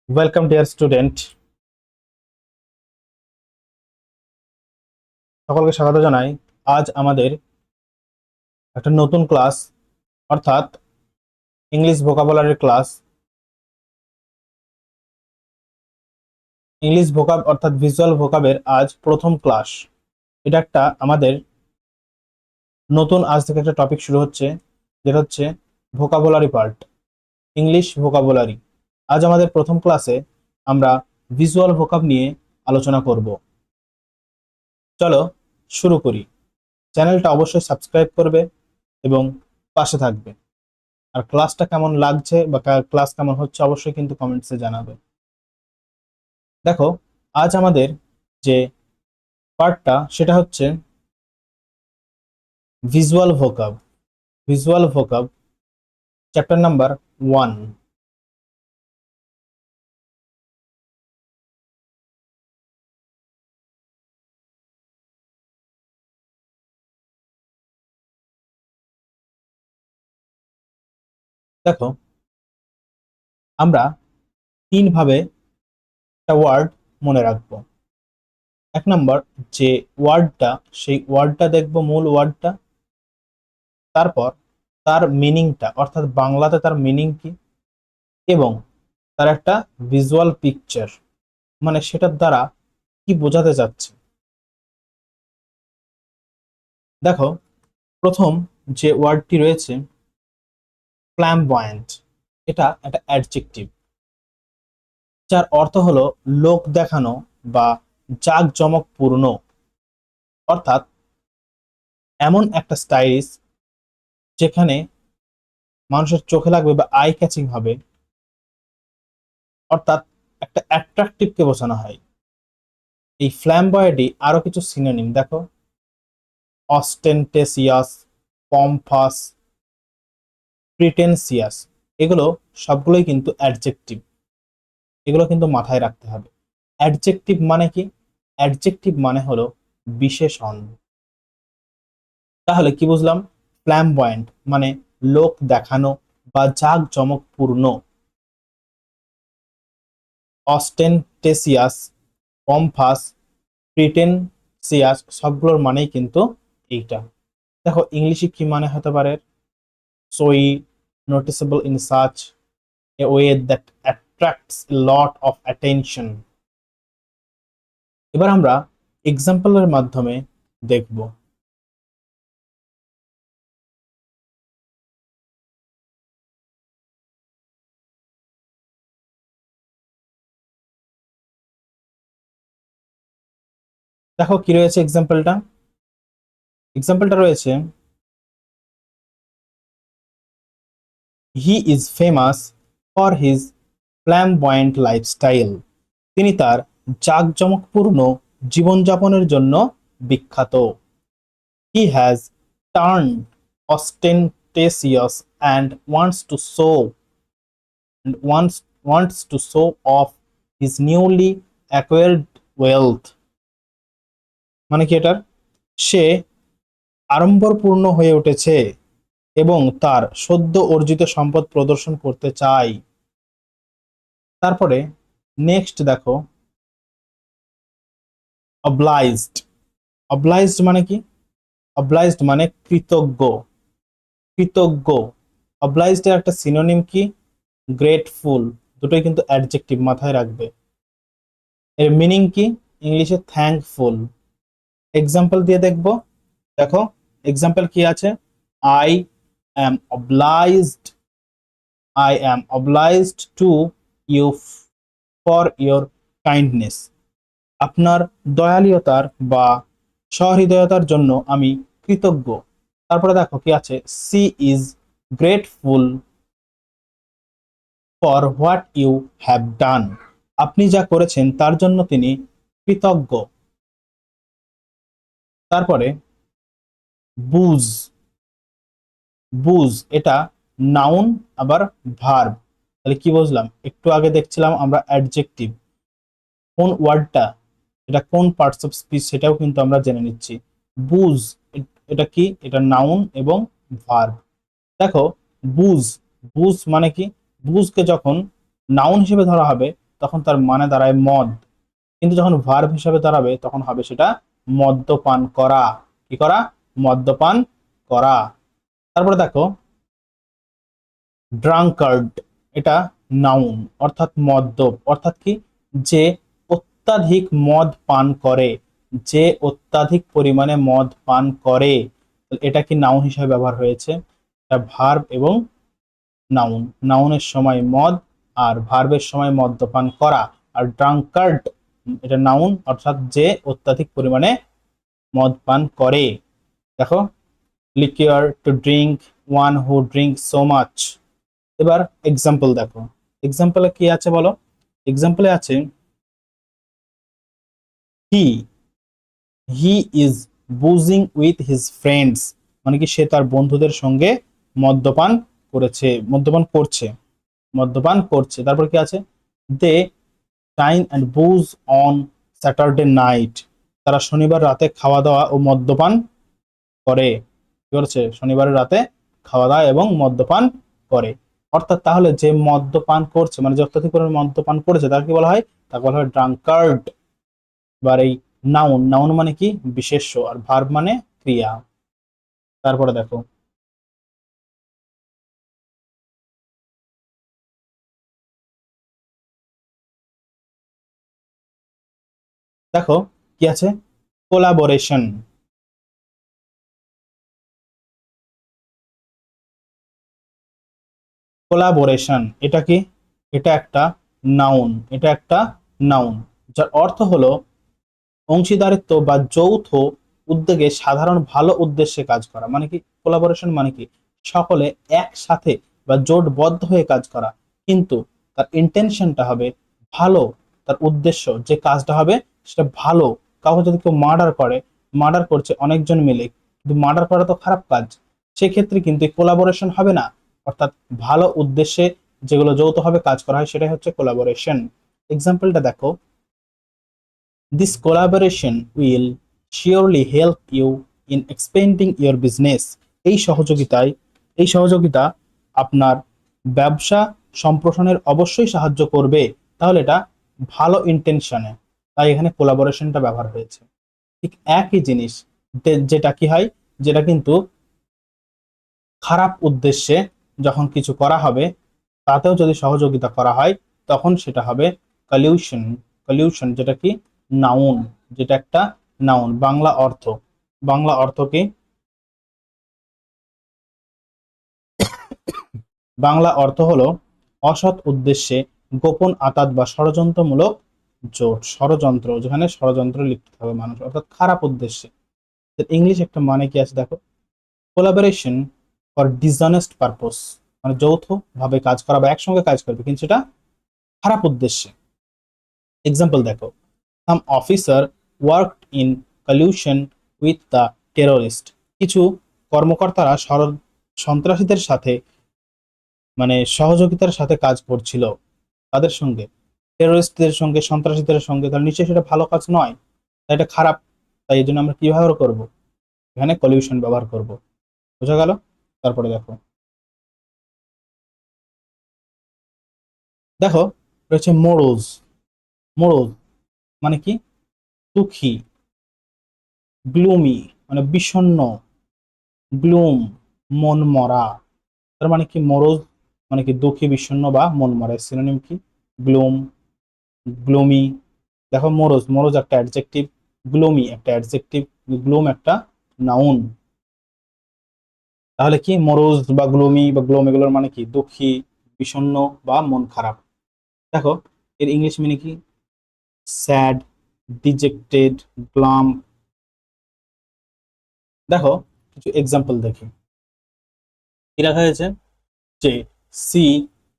Welcome dear student, সকলকে স্বাগত জানাই। আজ আমাদের একটা নতুন ক্লাস, অর্থাৎ ইংলিশ ভোকাবুলারি ক্লাস। ইংলিশ ভোকাব অর্থাৎ ভিজুয়াল ভোকাবের আজ প্রথম ক্লাস। এটা একটা আমাদের নতুন আজ থেকে একটা টপিক শুরু হচ্ছে, যেটা হচ্ছে ভোকাবুলারি পার্ট, ইংলিশ ভোকাবুলারি। আজ আমাদের প্রথম ক্লাসে আমরা ভিজুয়াল ভোকাব নিয়ে আলোচনা করব। চলো শুরু করি। চ্যানেলটা অবশ্যই সাবস্ক্রাইব করবে এবং পাশে থাকবে। আর ক্লাসটা কেমন লাগছে বা ক্লাস কেমন হচ্ছে অবশ্যই কিন্তু কমেন্টসে জানাবে। দেখো, আজ আমাদের যে পার্টটা সেটা হচ্ছে ভিজুয়াল ভোকাব। Visual ভোকাব chapter number 1। দেখো, আমরা তিন ভাবে একটা ওয়ার্ড মনে রাখবো। এক নাম্বার যে ওয়ার্ডটা, সেই ওয়ার্ডটা দেখবো, মূল ওয়ার্ডটা। তারপর তার মিনিংটা, অর্থাৎ বাংলাতে তার মিনিং কি, এবং তার একটা ভিজুয়াল পিকচার, মানে সেটার দ্বারা কি বোঝাতে চাচ্ছে। দেখো, প্রথম যে ওয়ার্ডটি রয়েছে ফ্ল্যামবয়েন্ট, এটা একটা অ্যাডজেক্টিভ, যার অর্থ হলো লোক দেখানো বা জাঁকজমকপূর্ণ। অর্থাৎ এমন একটা স্টাইলিশ যেখানে মানুষের চোখে লাগবে বা আই ক্যাচিং হবে, অর্থাৎ একটা অ্যাট্রাকটিভকে বোঝানো হয়। এই ফ্ল্যামবয়েডই আরো কিছু সিনোনিম দেখো: অস্টেন্টেসিয়াস, পম্পাস, প্রিটেনসিয়াস। এগুলো সবগুলোই কিন্তু অ্যাডজেক্টিভ, এগুলো কিন্তু মাথায় রাখতে হবে। অ্যাডজেক্টিভ মানে কি? অ্যাডজেক্টিভ মানে হলো বিশেষণ। তাহলে কি বুঝলাম? ফ্ল্যামবয়েন্ট মানে লোক দেখানো বা জাঁকজমকপূর্ণ। অস্টেন্টেসিয়াস, পম্পাস, প্রিটেনসিয়াস সবগুলোর মানেই কিন্তু এইটা। দেখো, ইংলিশে কি মানে হতে পারে? Showy, noticeable in such a way that attracts a lot of attention. এবার আমরা এক্সাম্পলের মাধ্যমে দেখব। দেখো কি রয়েছে এক্সাম্পলটা। এক্সাম্পলটা রয়েছে, he is famous for his flamboyant lifestyle. তিনি তার জাঁকজমকপূর্ণ জীবনযাপনের জন্য বিখ্যাত। He has turned ostentatious and wants to show off his newly acquired wealth। মানে কি এটার? সে আড়ম্বরপূর্ণ হয়ে উঠেছে এবং তার সদ্য অর্জিত সম্পদ প্রদর্শন করতে চায়। তারপরে নেক্সট দেখো, অবলাইজড। অবলাইজড মানে কি? অবলাইজড মানে কৃতজ্ঞ। কৃতজ্ঞ। অবলাইজড এর একটা সিনোনিম কি? গ্রেটফুল। দুটোই কিন্তু অ্যাডজেক্টিভ, মাথায় রাখবে। এর মিনিং কি? ইংলিশে থ্যাঙ্কফুল। এক্সাম্পল দিয়ে দেখবো। দেখো এক্সাম্পল কি আছে: I am obliged, I am obliged to you for your kindness. আপনার দয়ালুতার বা সহৃদয়তার জন্য আমি কৃতজ্ঞ। তারপরে দেখো কি আছে: she is grateful for what you have done. আপনি যা করেছেন তার জন্য তিনি কৃতজ্ঞ। তারপরে বুজ। বুজ এটা নাউন আবার ভার্ব। তাহলে কি বুঝলাম? একটু আগে দেখছিলাম আমরা অ্যাডজেক্টিভ, কোন ওয়ার্ডটা, এটা কোন পার্টস অফ স্পিচ সেটাও কিন্তু আমরা জেনে নিচ্ছি। বুজ এটা কি? এটা নাউন এবং ভার্ব। দেখো, বুজ, বুজ মানে কি? বুজকে যখন নাউন হিসেবে ধরা হবে তখন তার মানে দাঁড়ায় মদ, কিন্তু যখন ভার্ব হিসাবে দাঁড়াবে তখন হবে সেটা মদ্যপান করা। কি করা? মদ্যপান করা। তারপরে দেখো ড্রাঙ্কার্ড, এটা নাউন, অর্থাৎ মদ্যপ, অর্থাৎ কি, যে অত্যাধিক মদ পান করে, যে অত্যাধিক পরিমাণে মদ পান করে। এটা কি নাউন হিসেবে ব্যবহার হয়েছে? এটা ভার্ব এবং নাউন। নাউনের সময় মদ আর ভার্বের সময় মদ্যপান করা। আর ড্রাঙ্কার্ড এটা নাউন, অর্থাৎ যে অত্যাধিক পরিমাণে মদ পান করে। দেখো liqueur, to drink, one who drink so much. এবার এক্সাম্পল দেখো, এক্সাম্পলে কি আছে বলো? এক্সাম্পলে আছে he he is boozing with his friends, মানে কি সে তার বন্ধুদের সঙ্গে মদ্যপান মদ্যপান করছে। তারপর কি আছে? দে ডাইন অ্যান্ড বুজ অন স্যাটারডে নাইট, তারা শনিবার রাতে খাওয়া দাওয়া ও মদ্যপান করে। কি করেছে? শনিবারের রাতে খাওয়া দাওয়া এবং মদ্যপান করে। অর্থাৎ তাহলে যে মদ্যপান করছে, মানে যে অত্যাধিক পরিমাণে মদ্যপান করেছে, তাকে কি বলা হয়? তাকে বলা হয় ড্রাঙ্কার্ড। এবার এই নাউন, নাউন মানে কি? বিশেষ্য, আর ভার্ব মানে ক্রিয়া। তারপরে দেখো দেখো কি আছে? কোলাবোরেশন। কোলাবোরেশন এটা কি? এটা একটা নাউন, এটা একটা নাউন, যার অর্থ হলো অংশীদারিত্ব বা যৌথ উদ্যোগে সাধারণ ভালো উদ্দেশ্যে কাজ করা। মানে কি? কোলাবোরেশন মানে কি? সকলে একসাথে বা জোটবদ্ধ হয়ে কাজ করা, কিন্তু তার ইন্টেনশনটা হবে ভালো, তার উদ্দেশ্য যে কাজটা হবে সেটা ভালো। কাউকে যদি কেউ মার্ডার করে, মার্ডার করছে অনেকজন মিলে, কিন্তু মার্ডার করা তো খারাপ কাজ, সেক্ষেত্রে কিন্তু কোলাবোরেশন হবে না। অর্থাৎ ভালো উদ্দেশ্যে যেগুলো যৌথভাবে কাজ করা হয় সেটাই হচ্ছে কোলাবোরেশন। এক্সাম্পলটা দেখো, this collaboration will surely help you in expanding your business. এই সহযোগিতায়, এই সহযোগিতা আপনার ব্যবসা সম্প্রসারণের অবশ্যই সাহায্য করবে। তাহলে এটা ভালো ইন্টেনশনে, তাই এখানে কোলাবোরেশনটা ব্যবহার হয়েছে। ঠিক একই জিনিস যেটা কি হয়, যেটা কিন্তু খারাপ উদ্দেশ্যে যখন কিছু করা হবে তাতেও যদি সহযোগিতা করা হয় তখন সেটা হবে কলিউশন। কলিউশন যেটা কি? নাউন, যেটা একটা নাউন। বাংলা অর্থ, বাংলা অর্থ কি? বাংলা অর্থ হলো অসৎ উদ্দেশ্যে গোপন আতাত বা ষড়যন্ত্রমূলক জোট। ষড়যন্ত্র, যেখানে ষড়যন্ত্র লিপ্ত হবে মানুষ, অর্থাৎ খারাপ উদ্দেশ্যে। ইংলিশ একটা মানে কি আছে দেখো, কোলাবোরেশন ফর ডিসঅনেস্ট পারপোজ, মানে যৌথ ভাবে কাজ করা বা একসঙ্গে কাজ করবে কিন্তু সেটা খারাপ উদ্দেশ্যে। এক্সাম্পল দেখো, some officer worked in collusion with the terrorist, কিছু কর্মকর্তারা সন্ত্রাসীদের সাথে, মানে সহযোগিতার সাথে কাজ করছিল, তাদের সঙ্গে, টেররিস্টদের সঙ্গে, সন্ত্রাসীদের সঙ্গে। তাহলে নিশ্চয়ই সেটা ভালো কাজ নয়, তাই এটা খারাপ। তাই এই জন্য আমরা কি ব্যবহার করব? এখানে কলিউশন ব্যবহার করব। বোঝা গেল? তারপরে দেখো, দেখো রয়েছে মোরোজ। মোরোজ মানে কি? দুঃখী। গ্লুমি মানে বিষণ্ণ। গ্লুম মন মরা। তার মানে কি? মোরোজ মানে কি? দুঃখী, বিষণ্ণ বা মন মরা। সিনোনিম কি? Gloom, gloomy. দেখো মোরোজ, মোরোজ একটা অ্যাডজেক্টিভ, গ্লুমি একটা অ্যাডজেক্টিভ, গ্লুম একটা নাউন। তাহলে কি মোরোজ বা গ্লুমি বা গ্লোম এগুলোর মানে কি? দুঃখী, বিষণ্ণ বা মন খারাপ। দেখো এর ইংলিশ মিনিং কি? Sad, dejected, glum. দেখো কিছু এক্সাম্পল দেখি কি রাখা হয়েছে, যে she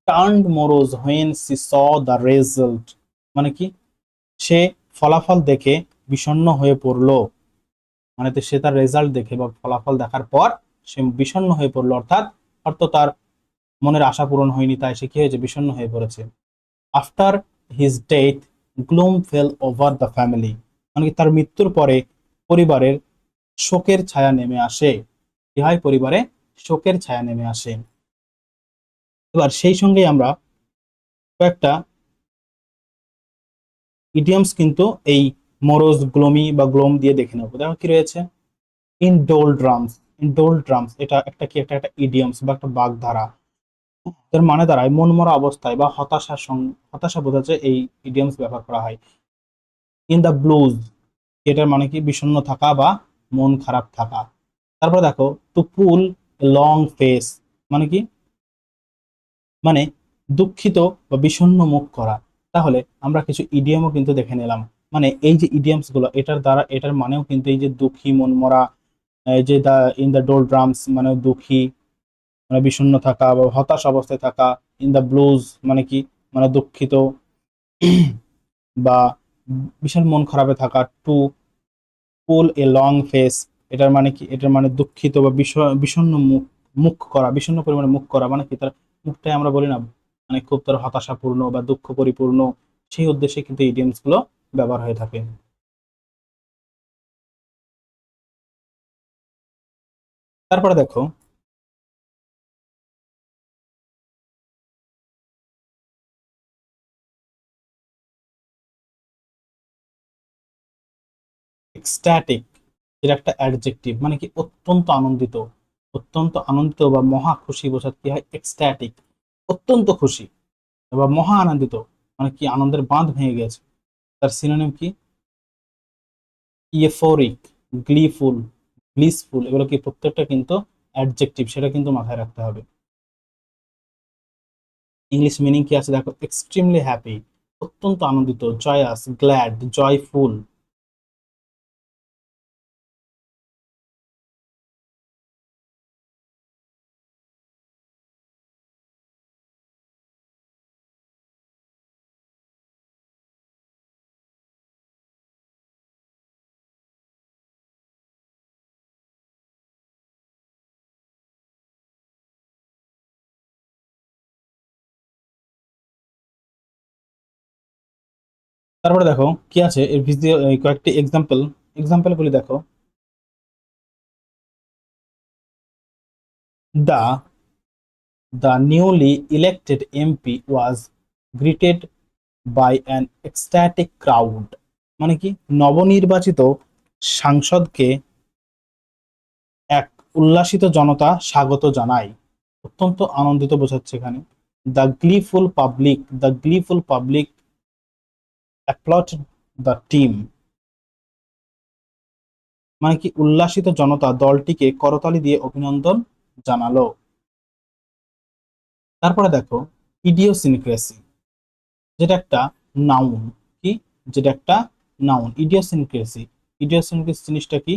turned morose when she saw the result, মানে কি? সে ফলাফল দেখে বিষণ্ণ হয়ে পড়লো, মানে তো সে তার রেজাল্ট দেখে বা ফলাফল দেখার পর সে বিষণ্ণ হয়ে পড়লো, অর্থাৎ তার মনের আশা পূরণ হয়নি, তাই সে কি হয়েছে? বিষণ্ণ হয়ে পড়েছে। After his death gloom fail over the family, মানে কি তার মৃত্যুর পরে পরিবারের শোকের ছায়া নেমে আসে। কি হয়? পরিবারে শোকের ছায়া নেমে আসে। এবার সেই সঙ্গে আমরা কয়েকটা ইডিয়মস কিন্তু এই মোরোজ, গ্লোমি বা গ্লোম দিয়ে দেখে নেবো। দেখো কি রয়েছে, ইনডোলড্রামস। ইনডোলড্রামস এটা একটা কি, একটা ইডিয়মস বা একটা বাগধারা। এর মানে দাঁড়ায় মনমরা অবস্থায় বা হতাশা বোঝাচ্ছে এই ইডিয়মস ব্যবহার করা হয়। ইন দ্য ব্লুজ, এটার মানে কি বিষণ্ণ থাকা বা মন খারাপ থাকা। তারপরে দেখো, টু পুল লং ফেস মানে কি, মানে দুঃখিত বা বিষণ্ণ মুখ করা। তাহলে আমরা কিছু ইডিয়মও কিন্তু দেখে নিলাম। মানে এই যে ইডিয়মস গুলো, এটার দ্বারা এটার মানেও কিন্তু এই যে দুঃখী, মন মরা, এই যে দা ইন দ্য ডোল ড্রামস মানে দুঃখী, মানে বিষণ্ণ থাকা বা হতাশ অবস্থায় থাকা। ইন দ্য ব্লুজ মানে কি, মানে দুঃখিত বা বিশাল মন খারাপে থাকা। Two pool a long face, এটার মানে কি, এটার মানে দুঃখিত বা বিষণ্ণ মুখ, মুখ করা, বিষণ্ণ পরিমাণে মুখ করা, মানে কি তার মুখটাই আমরা বলি না, মানে খুব তার হতাশাপূর্ণ বা দুঃখ পরিপূর্ণ, সেই উদ্দেশ্যে কিন্তু ইডিয়মস গুলো ব্যবহার হয়ে থাকে। তারপরে দেখো, এক্সট্যাটিক, এর একটা অ্যাডজেক্টিভ মানে কি অত্যন্ত আনন্দিত। অত্যন্ত আনন্দিত বা মহা খুশি বোঝাতে কি হয়, এক্সট্যাটিক। অত্যন্ত খুশি বা মহা আনন্দিত মানে কি আনন্দের বাঁধ ভেঙে গেছে। তার সিনোনিম কি, ইয়েফোরিক, গ্লিফুল, ব্লিসফুল, এগুলো কি প্রত্যেকটা কিন্তু অ্যাডজেক্টিভ, সেটা কিন্তু মাথায় রাখতে হবে। ইংলিশ মিনিং কি আছে দেখো, এক্সট্রিমলি হ্যাপি, অত্যন্ত আনন্দিত, জয়াস, গ্ল্যাড, জয়ফুল। তারপরে দেখো কি আছে এর ভিডিও, কয়েকটি এক্সাম্পল, এক্সাম্পল গুলি দেখো। দা The newly elected MP was greeted by an ecstatic crowd মানে কি, নবনির্বাচিত সাংসদকে এক উল্লাসিত জনতা স্বাগত জানায়। অত্যন্ত আনন্দিত বোঝাচ্ছে এখানে। The gleeful public applauded the team মানে কি উল্লাসিত জনতা দলটিকে করতালি দিয়ে অভিনন্দন জানালো। তারপরে দেখো, ইডিওসিনক্রেসি, যেটা একটা নাউন। কি, যেটা একটা নাউন, ইডিওসিনক্রেসি। ইডিওসিনক্রেসি জিনিসটা কি,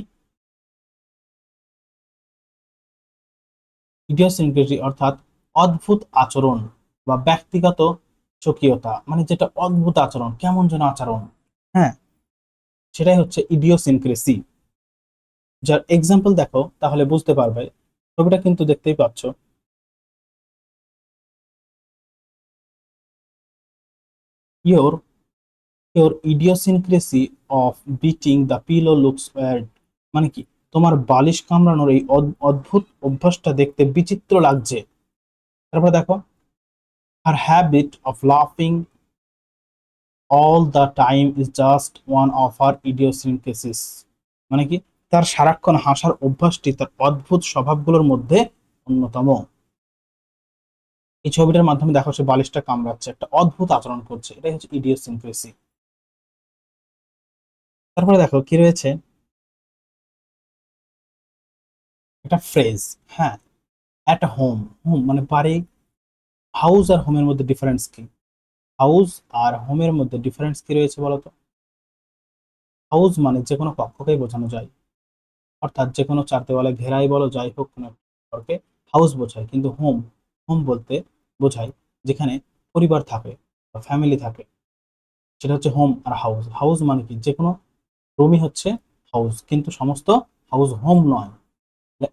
ইডিওসিনক্রেসি অর্থাৎ অদ্ভুত আচরণ বা ব্যক্তিগত স্বকীয়তা, মানে যেটা অদ্ভুত আচরণ, কেমন যেন আচরণ, হ্যাঁ, সেটাই হচ্ছে ইডিওসিনক্রেসি। যার এক্সাম্পল দেখো তাহলে বুঝতে পারবে। ছবিটা কিন্তু দেখতেই পাচ্ছ। Your your idiosyncrasy of beating the pillow looks weird মানে কি, তোমার বালিশ কামড়ানোর এই অদ্ভুত অভ্যাসটা দেখতে বিচিত্র লাগছে। তারপর দেখো, her habit of laughing all the time is just one of her idiosyncrasies মানে কি, তার সারাক্ষণ হাসার অভ্যাসটি তার অদ্ভুত স্বভাবগুলোর মধ্যে অন্যতম। এই ছবিটার মাধ্যমে দেখো সে বালিশটা কামড়াচ্ছে, একটা অদ্ভুত আচরণ করছে, এটাই হচ্ছে ইডিওসিনক্রেসি। তারপরে দেখো কি রয়েছে, একটা ফ্রেজ, হ্যাঁ, অ্যাট হোম। হোম মানে বাড়ি, হাউস আর হোমের মধ্যে ডিফারেন্স কি, হাউস আর হোমের মধ্যে ডিফারেন্স কি রয়েছে বলতো। হাউস মানে যে কোনো কক্ষকেই বোঝানো যায়, অর্থাৎ যে কোনো চার দেওয়ালে ঘেরাই বলো যাই হোক, কোনো একটা ঘরকে হাউস বোঝায়। কিন্তু হোম, হোম বলতে বোঝায় যেখানে পরিবার থাকে বা ফ্যামিলি থাকে, সেটা হচ্ছে হোম। আর হাউস, হাউস মানে কি যে কোনো রুমই হচ্ছে হাউস, কিন্তু সমস্ত হাউস হোম নয়।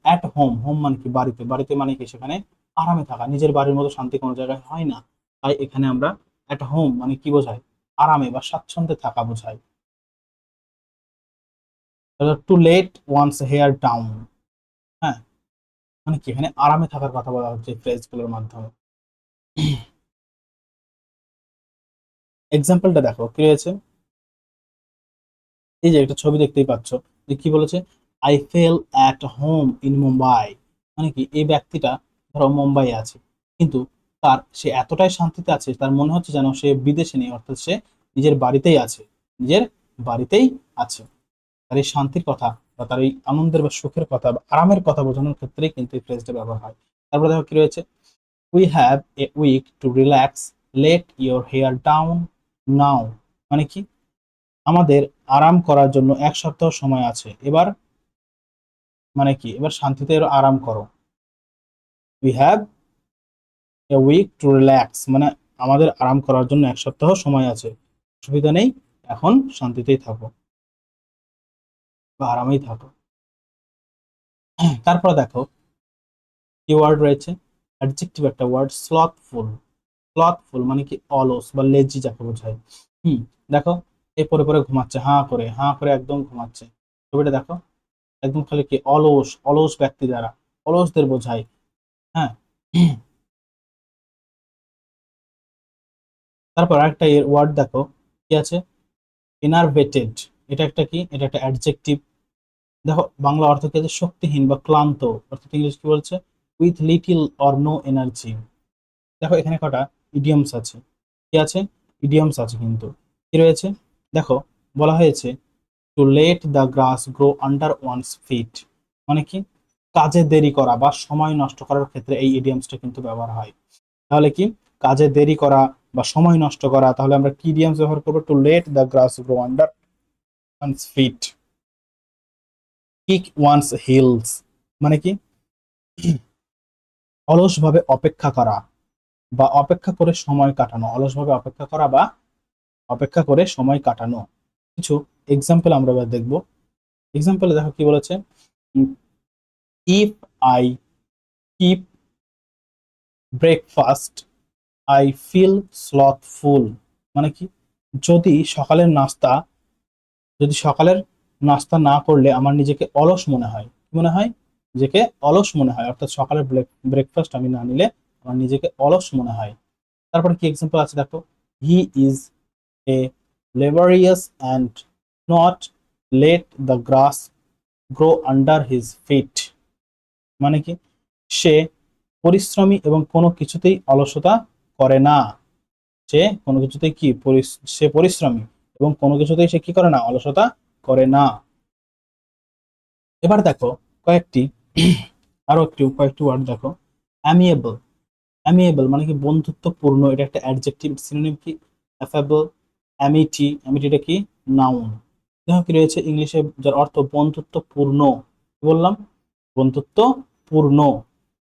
অ্যাট হোম, হোম মানে কি বাড়িতে, বাড়িতে মানে কি সেখানে আরামে থাকা, নিজের বাড়ির মতো শান্তি কোনো জায়গায় হয় না। তাই এখানে আমরা অ্যাট হোম মানে কি বোঝায়, আরামে বা স্বাচ্ছন্দ্যে থাকা বোঝায়। To let one's hair down, হ্যাঁ, মানে কি এখানে আরামে থাকার কথা বলা হচ্ছে ফ্রেজ গুলোর মাধ্যমে। এক্সাম্পলটা দেখো কি রয়েছে, এই যে একটা ছবি দেখতেই পাচ্ছ, যে কি বলেছে, I fail at home in Mumbai. মানে কি, এই ব্যক্তিটা ধরো মুম্বাই আছে, কিন্তু সে এতটাই শান্তিতে আছে, তার মনে হচ্ছে যেন সে বিদেশে নেই, অর্থাৎ সে নিজের বাড়িতেই আছে, নিজের বাড়িতেই আছে। তার এই শান্তির কথা বা তার এই আনন্দের বা সুখের কথা বা আরামের কথা বোঝানোর ক্ষেত্রেই কিন্তু এই ফ্রেজটা ব্যবহার হয়। তারপরে দেখো কি রয়েছে, we have a week to relax, let your hair down now. মানে কি, আমাদের আরাম করার জন্য 1 সপ্তাহ সময় আছে, এবার মানে কি, এবার শান্তিতে আরাম করো। We have a week to relax, মানে আমাদের আরাম করার জন্য 1 সপ্তাহ সময় আছে, অসুবিধা নেই, এখন শান্তিতেই থাকো বা আরামেই থাকো। তারপর দেখো কি ওয়ার্ড রয়েছে, অ্যাডজেক্টিভ একটা ওয়ার্ড, স্লথফুল। স্লথফুল মানে কি, অলস বা লেজি যাকে বোঝায়। হুম, দেখো, এ পরে পরে ঘুমাচ্ছে, হাঁ করে একদম ঘুমাচ্ছে। ছবিটা দেখো, একদম খালি কি, অলস, অলস ব্যক্তি যারা, অলসদের বোঝায়। হ্যাঁ। তারপর আরেকটা এর ওয়ার্ড দেখো কি আছে, ইনারভেটেড। এটা একটা কি, এটা একটা অ্যাডজেক্টিভ। দেখো বাংলা অর্থ কি আছে, শক্তিহীন বা ক্লান্ত, অর্থাৎ ইংলিশ কি বলছে, with little or no energy. দেখো এখানে কটা ইডিয়মস আছে, কি আছে, ইডিয়মস আছে কিন্তু, কি রয়েছে, দেখো বলা হয়েছে to let the grass grow under one's feet. মানে কি, কাজে দেরি করা বা সময় নষ্ট করার ক্ষেত্রে এই ইডিয়মসটা কিন্তু ব্যবহার হয়। তাহলে কি, কাজে দেরি করা বা সময় নষ্ট করা, তাহলে আমরা কি ইডিয়মস ব্যবহার করবো, to let the grass grow under one's feet, kick one's heels. মানে কি, অলসভাবে অপেক্ষা করা বা অপেক্ষা করে সময় কাটানো, অলসভাবে অপেক্ষা করা বা অপেক্ষা করে সময় কাটানো। কিছু এক্সাম্পল আমরা এবার দেখবো। এক্সাম্পলে দেখো কি বলেছে, if I keep breakfast I feel slothful. মানে কি, যদি সকালের নাস্তা যদি সকালের নাস্তা না করলে আমার নিজেকে অলস মনে হয়, কি মনে হয়, নিজেকে অলস মনে হয়, অর্থাৎ সকালের ব্রেকফাস্ট আমি না নিলে আমার নিজেকে অলস মনে হয়। তারপরে কি এক্সাম্পল আছে দেখো, he is a laborious and not let the grass grow under his feet। মানে কি, সে পরিশ্রমী এবং কোনো কিছুতেই অলসতা করে না। সে কোনো কিছুতেই কি, সে পরিশ্রমী এবং কোনো কিছুতেই সে কি করে না, অলসতা করে না। এবার দেখো কয়েকটি আরো কয়েকটি ওয়ার্ড দেখো, অ্যামিয়েবল। অ্যামিয়েবল মানে কি, বন্ধুত্বপূর্ণ, এটা একটা অ্যাডজেক্টিভ। সিনোনিম কি, অ্যাফেবল, অ্যামিটি। অ্যামিটিটা কি, নাউন। দেখো কি রয়েছে ইংলিশে, যার অর্থ বন্ধুত্বপূর্ণ। কি বললাম, বন্ধুত্বপূর্ণ।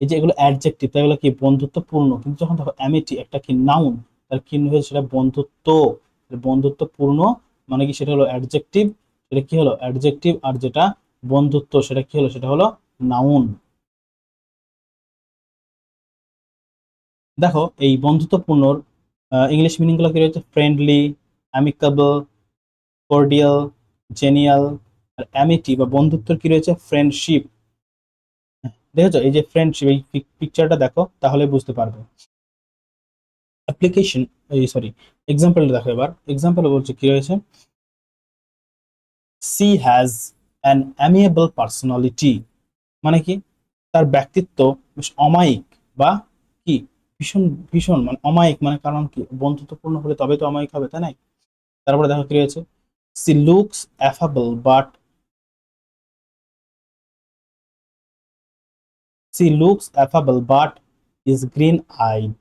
এই যে এগুলো অ্যাডজেক্টিভ, তাই এগুলো কি, বন্ধুত্বপূর্ণ। কিন্তু যখন দেখো অ্যামিটি একটা কি, নাউন, তার কি হয়েছে, সেটা বন্ধুত্ব। বন্ধুত্বপূর্ণ মানে কি, সেটা হলো অ্যাডজেক্টিভ, সেটা কি হলো, অ্যাডজেক্টিভ। আর যেটা বন্ধুত্ব, সেটা কি হলো, সেটা হলো নাউন। দেখো এই বন্ধুত্বপূর্ণর ইংলিশ মিনিং গুলো কি রয়েছে, ফ্রেন্ডলি, অ্যামিকাবল, কর্ডিয়াল, জেনিয়াল। আর অ্যামিটি বা বন্ধুত্বর কি রয়েছে, ফ্রেন্ডশিপ। দেখেছো এই যে ফ্রেন্ডশিপ, এই পিকচারটা দেখো তাহলে বুঝতে পারবে। অ্যাপ্লিকেশন, এই সরি, এক্সাম্পলটা দেখো এবার। এক্সাম্পল বলছে কি রয়েছে, সি হ্যাজ অ্যান অ্যামিয়েবল পার্সোনালিটি। মানে কি, তার ব্যক্তিত্ব বেশ অমায়িক বা কি, ভীষণ ভীষণ মানে অমায়িক, মানে কারণ কি, বন্ধুত্বপূর্ণ হলে তবে তো অমায়িক হবে, তাই না। তারপরে দেখো কি রয়েছে, she looks affable but she looks affable but is green eyed.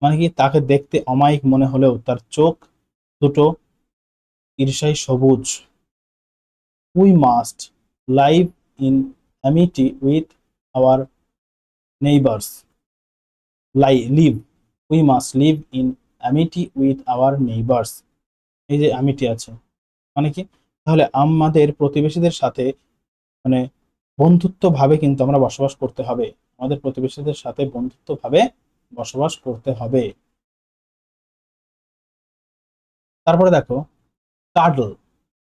মানে কি, তাকে দেখতে অমায়িক মনে হলেও তার চোখ দুটো ঈর্ষায় সবুজ। We must live in amity with our neighbours. Live, we must live in amity with our neighbours. এই যে অ্যামিটি আছে, মানে কি, তাহলে আমাদের প্রতিবেশীদের সাথে মানে বন্ধুত্ব ভাবে কিন্তু আমরা বসবাস করতে হবে, আমাদের প্রতিবেশীদের সাথে বন্ধুত্ব ভাবে বসবাস করতে হবে। তারপরে দেখো কাডল।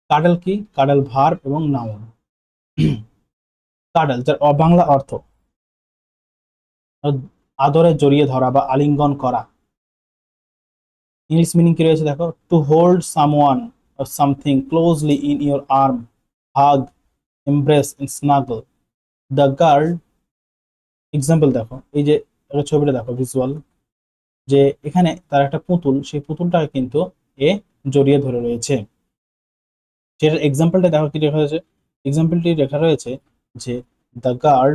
কাডল কি, কাডল ভার্ব এবং নাউন। কাডল যার বাংলা অর্থ আদরে জড়িয়ে ধরা বা আলিঙ্গন করা। ইংলিশ মিনিং কি রয়েছে দেখো, to hold someone, or something closely in your arm, hug, embrace and snuggle. The girl, example দেখো, এই যে একটা ছবিটা দেখো ভিজুয়াল, যে এখানে তার একটা পুতুল, সেই পুতুলটাকে কিন্তু এ জড়িয়ে ধরে রয়েছে। সেটার এক্সাম্পলটা দেখো কি লেখা হয়েছে, এক্সাম্পলটি লেখা রয়েছে যে দ্য গার্ল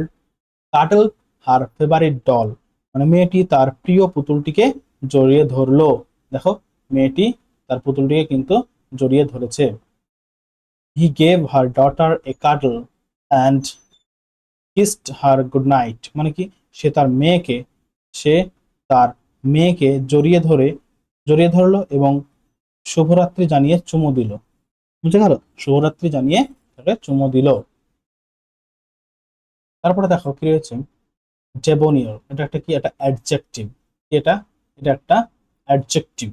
কাটল হার ফেভারিট ডল, মানে মেয়েটি তার প্রিয় পুতুলটিকে জড়িয়ে ধরলো। দেখো মেয়েটি তার পুতুলটিকে কিন্তু জড়িয়ে ধরেছে। হি গেভ হার ডটার এ কাটল and kissed her good night, মানে কি সে তার মেয়েকে জড়িয়ে ধরলো এবং শুভরাত্রি জানিয়ে চুমু দিল। বুঝে গেল, শুভরাত্রি জানিয়ে তাকে চুমু দিল। তারপরে দেখো কি রয়েছে, ডেবোনিয়র, এটা একটা কি, একটা অ্যাডজেক্টিভ। এটা এটা একটা অ্যাডজেক্টিভ,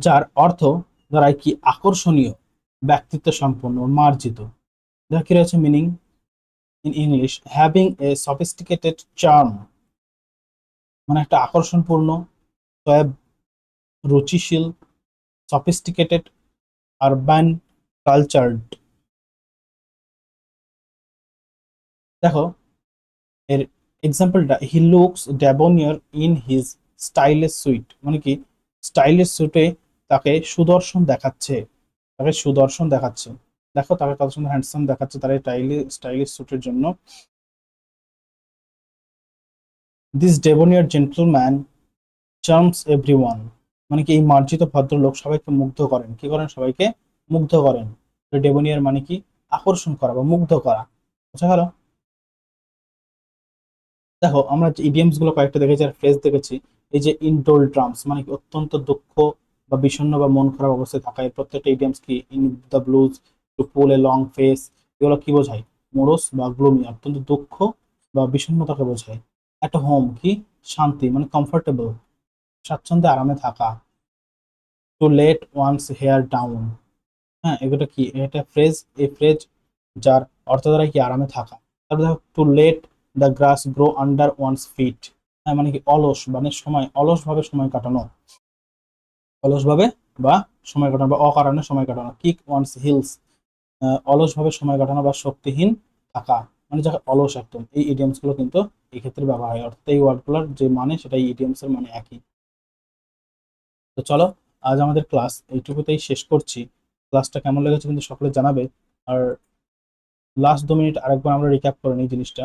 যার অর্থ দ্বারাই কি আকর্ষণীয়, ব্যক্তিত্ব সম্পন্ন, মার্জিত। দেখো কি রয়েছে meaning in English, having a sophisticated charm, মানে একটা আকর্ষণপূর্ণ, সয়েব, রুচিশীল, সফিস্টিকেটেড, আরবান, কালচার্ড। দেখো এর এক্সাম্পলটা, he looks debonair in his stylish suit, মানে কি স্টাইলিশ সুটে তাকে সুদর্শন দেখাচ্ছে। দেখো তাকে কত সুন্দর হ্যান্ডসাম দেখাচ্ছে তার এই স্টাইলিশ স্যুটের জন্য। দিস ডেবোনিয়ার জেন্টলম্যান চার্মস এভরিওয়ান, মানে কি এই মার্জিত ভদ্রলোক সবাইকে মুগ্ধ করেন, কি করেন, সবাইকে মুগ্ধ করেন। ডেবোনিয়ার মানে কি আকর্ষণ করা বা মুগ্ধ করা, বুঝা গেল। দেখো আমরা যে ইডিয়মস গুলো কয়েকটা দেখেছি আর ফ্রেজ দেখেছি, এই যে ইনডোল ট্রামস, মানে কি অত্যন্ত দুঃখ বা বিষণ্ণ বা মন খারাপ অবস্থায় থাকা, এর প্রত্যেকটা ইডিয়মস কি, in the blues, two pool a long face, এগুলো কি বোঝায়, মোরস বা গ্লুমি, অত্যন্ত দুঃখ বা বিষণ্ণতাকে বোঝায়। একটা হোম কি, শান্তি, মানে কমফোর্টেবল, স্বাচ্ছন্দ্যে আরামে থাকা। To let one's hair down, হ্যাঁ এগুলো কি, এটা ফ্রেজ, এই ফ্রেজ যার অর্থ দ্বারা কি আরামে থাকা। তারপর দেখো to let the grass grow under one's feet, হ্যাঁ মানে কি অলস, মানে অলসভাবে সময় কাটানো, অলসভাবে বা সময় কাটানো বা অকারণে সময় কাটানো। কিক ওয়ান্স হিলস, অলসভাবে সময় কাটানো বা শক্তিহীন থাকা, মানে যাকে অলস একদম। এই ইডিয়মস গুলো কিন্তু এই ক্ষেত্রে ব্যবহার হয়, অর্থাৎ এই ওয়ার্ডগুলোর যে মানে সেটা ইডিয়মস এর মানে একই। তো চলো আজ আমাদের ক্লাস এইটুকুতেই শেষ করছি। ক্লাসটা কেমন লেগেছে কিন্তু সকলে জানাবে। আর লাস্ট 2 মিনিট আরেকবার আমরা রিক্যাপ করে নিই জিনিসটা।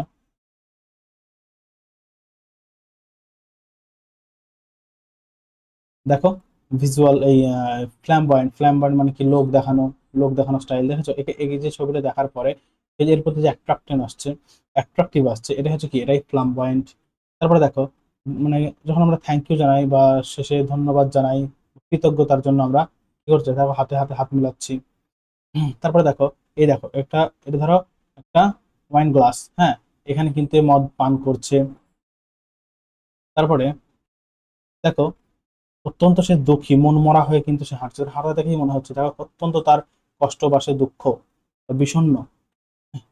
দেখো ভিজুয়াল এই ফ্ল্যামবয়েন্ট মানে কি লোক দেখানো স্টাইল দেখেছো, একে এই যে ছবিটা দেখার পরে এই যে এর প্রতি যে অ্যাট্রাকটিভ আসছে, এটা হচ্ছে কি, এটাই ফ্ল্যামবয়েন্ট। তারপরে দেখো মানে যখন আমরা থ্যাংক ইউ জানাই বা শেষে ধন্যবাদ জানাই, কৃতজ্ঞতার জন্য আমরা কি করছি, দেখো হাতে হাতে হাত মিলাচ্ছি। তারপরে দেখো এটা ধরো একটা ওয়াইন গ্লাস, হ্যাঁ এখানে কিন্তু এ মদ পান করছে। তারপরে দেখো অত্যন্ত সে দুঃখী, মন মরা হয়ে কিন্তু সে হাঁটছে, হাঁটা দেখেই মনে হচ্ছে দেখো অত্যন্ত তার কষ্ট বা সে দুঃখ বা বিষণ্ণ।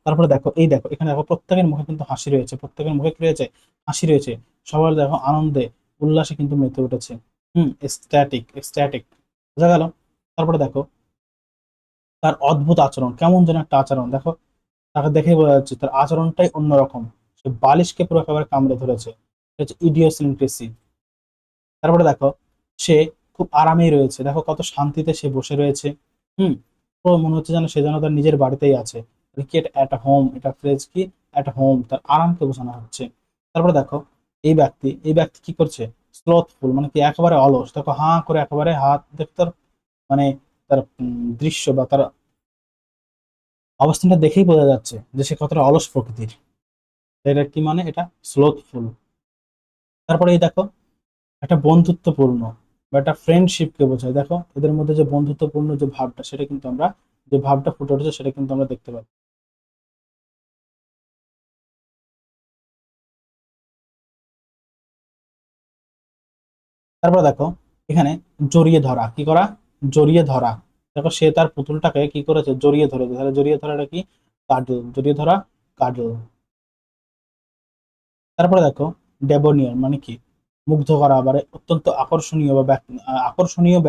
তারপরে দেখো এখানে দেখো প্রত্যেকের মুখে কিন্তু হাসি রয়েছে, প্রত্যেকের মুখে কি রয়েছে, হাসি রয়েছে। সবার দেখো আনন্দে উল্লাসে কিন্তু মেতে উঠেছে। এক্সট্যাটিক, বোঝা গেল। তারপরে দেখো তার অদ্ভুত আচরণ, কেমন যেন একটা আচরণ, দেখো তাকে দেখেই বোঝা যাচ্ছে তার আচরণটাই অন্যরকম, সে বালিশকে পুরো একেবারে কামড়ে ধরেছে, এটা হচ্ছে ইডিওসিনক্রেসি। তারপরে দেখো সে খুব আরামেই রয়েছে, দেখো কত শান্তিতে সে বসে রয়েছে। হুম, তো মনে হচ্ছে যেন সে যেন তার নিজের বাড়িতেই আছে। এটা কি, এটা হোম, এটা ফ্রেজ কি, একটা হোম, তার আরামকে বোঝানো হচ্ছে। তারপরে দেখো এই ব্যক্তি কি করছে, স্লোথফুল, মানে কি একেবারে অলস, দেখো হাঁ করে একেবারে হাত দেখো তার, মানে তার দৃশ্য বা তার অবস্থানটা দেখেই বোঝা যাচ্ছে যে সে কতটা অলস প্রকৃতির। এটা কি মানে, এটা স্লোথফুল। তারপরে এই দেখো একটা বন্ধুত্বপূর্ণ বা একটা ফ্রেন্ডশিপকে বোঝায়, দেখো এদের মধ্যে যে বন্ধুত্বপূর্ণ যে ভাবটা, সেটা কিন্তু আমরা, যে ভাবটা ফুটে উঠেছে সেটা কিন্তু আমরা দেখতে পাই। তারপর দেখো এখানে জড়িয়ে ধরা, কি করা, জড়িয়ে ধরা। দেখো সে তার পুতুলটাকে কি করেছে, জড়িয়ে ধরেছে, তাহলে জড়িয়ে ধরাটা কি, কাডল, জড়িয়ে ধরা, কাডল। তারপরে দেখো ডেবোনিয়ার মানে কি, মুগ্ধ করা, আবার অত্যন্ত আকর্ষণীয় বা আকর্ষণীয়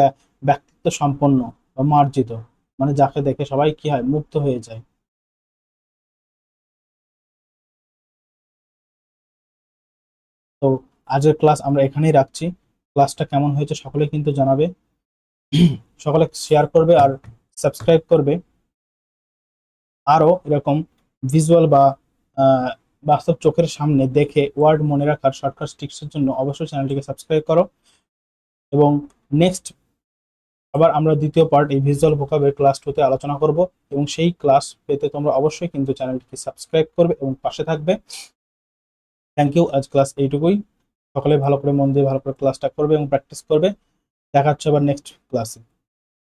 ব্যক্তিত্ব সম্পন্ন বা মার্জিত, মানে যাকে দেখে সবাই কি হয়, মুগ্ধ হয়ে যায়। তো আজকের ক্লাস আমরা এখানেই রাখছি। ক্লাসটা কেমন হয়েছে সকলে কিন্তু জানাবে, সকলে শেয়ার করবে আর সাবস্ক্রাইব করবে। আরো এরকম ভিজুয়াল বা আহ, বাস্তব চোখের সামনে দেখে ওয়ার্ড মনে রাখার শর্টকাট ট্রিক্সের জন্য অবশ্যই চ্যানেলটিকে সাবস্ক্রাইব করো। এবং নেক্সট আবার আমরা দ্বিতীয় পার্ট এই ভিজুয়াল ভোকাবের ক্লাস 2 তে আলোচনা করব, এবং সেই ক্লাস পেতে তোমরা অবশ্যই কিন্তু চ্যানেলটিকে সাবস্ক্রাইব করবে এবং পাশে থাকবে। থ্যাংক ইউ, আজ ক্লাস এইটুকুই। সকলে ভালো করে মন দিয়ে ভালো করে ক্লাসটা করবে এবং প্র্যাকটিস করবে। দেখা হচ্ছে আবার নেক্সট ক্লাসে।